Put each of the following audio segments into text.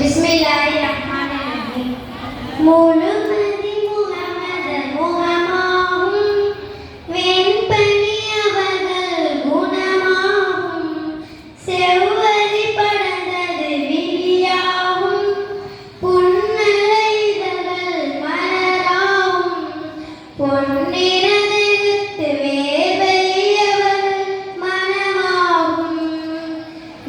பிஸ்மில்லாஹிர்ரஹ்மானிர்ரஹீம். முழுமதி முஹம்மதர் முஹமாகும் வெண்பனி அவர்கள் குணமாகும் செவ்வரி படர்ந்தது விழியாகும் புன்னகைதழல் மலராகும் பொன்னிறதெடுத்து வேர்வையவர் மனமாகும்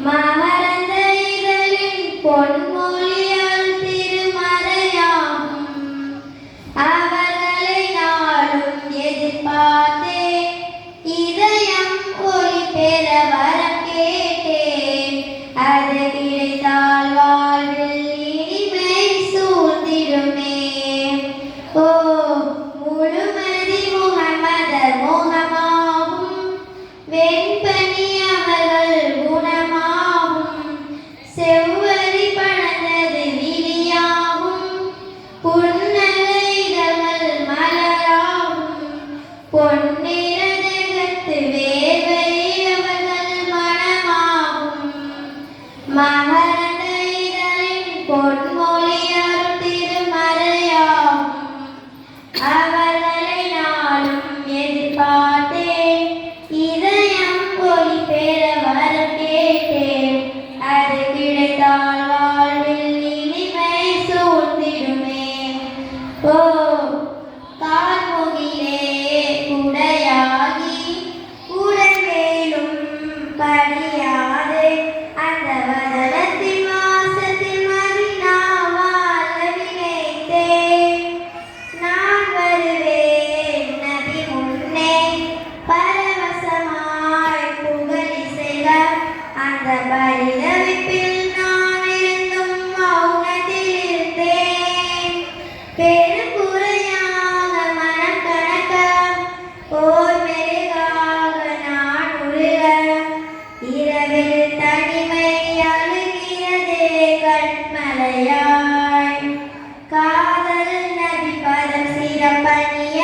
மகரந்த இதழின் பொன்மொழியால் திருமறையாகும் அவர்களை நாளும் எதிர்பார்த்தே இதயம் ஒளி பெற வரம் கேட்டேன் அது கிடைத்தால் வாழ்வில் இனிமை சூழ்ந்திடுமே. ஓ முழுமதி முஹம்மதர் முகமாகும் வெண்பனி அவர்கள் குணமாகும் செவ்வரி படர்ந்தது விழியாகும் புன்னகைதழல் மலராகும் பொன்னிறதெடுத்து வேர்வை அவர்கள் மனமாகும் மகரந்த இதழின் பொன்மொழியால் திருமறையாகும் அவர்களை நாளும் எதிர்பார்த்தேன் இதயம் ஒளி பெற வரம் கேட்டேன் அது கிடைத்தால் வாழ்வில் இனிமை சூழ்ந்திடுமே. ஓ கார்முகிலே குடையாகி உடல்வேலும் படியாது அந்த வதனத்தின் வாசத்தில் மதினாவாழ நினைத்தேன் நான் வருவேன் நபி முன்னே பரவசமாய் புகழிசைக அந்த பரிதவிப்பில் நான் இருந்தும் மௌனத்தில் இருந்தேன் பெருங்குறையாக மனம் கணக்க ஓர் மெருகாக நான் உருக இரவில் தனிமை அழுகிறதே கண்மலையாய் காதல் நபி பதம் சிறப்பணிய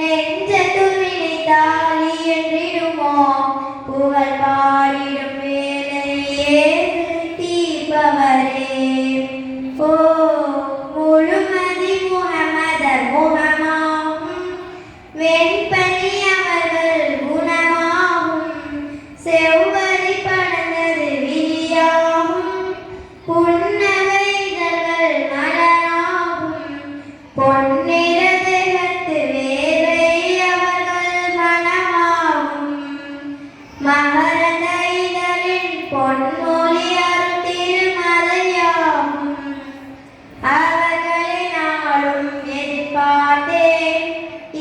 நெஞ்ச துணித்தால் என்றிடுமோ புகழ் பாடிடும் வேலையே தீபவரே. ஓ முழுமதி முஹம்மதர் முகமாகும் வெண்பனி அவர்கள் குணமாகும் செவ்வரி படர்ந்தது விழியாகும் புன்னகைதழல் மலராகும் பொன்னிறதெடுத்து வேர்வை அவர்கள் மனமாகும் மகரந்த இதழின் பொன்மொழியால் திருமறையாகும் அவர்களை நாளும் எதிர்பார்த்தேன்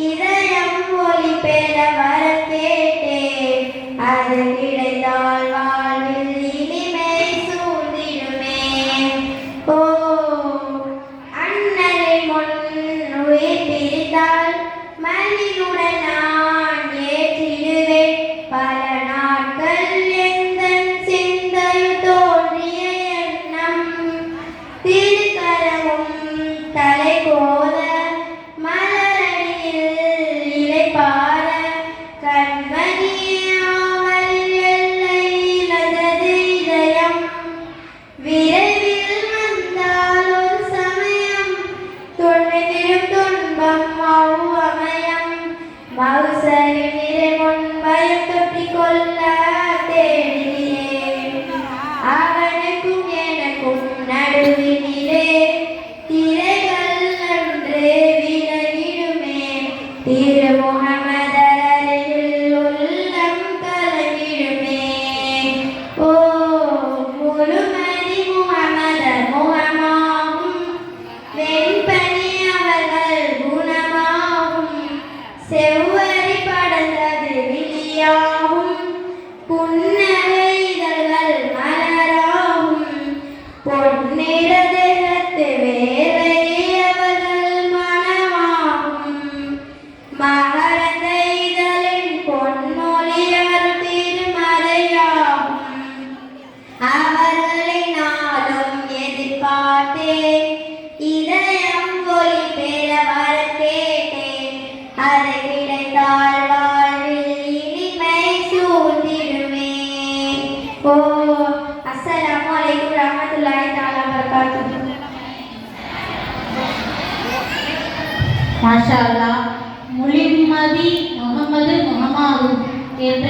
இதயம் ஒளி பெற வரம் கேட்டேன் அது கிடைத்தால் வாழ்வில் இனிமை சூழ்ந்திடுமே. ஓ அண்ணலின் முன் உயிர் பிரித்தால் மணியுடன் நான் ஏற்றிடுவேன் பல நாட்கள் எந்த சிந்தையுதோ வபரகாத்துஹு. மாஷா அல்லாஹ். முலிம்மதி முகமது முகமாது என்ற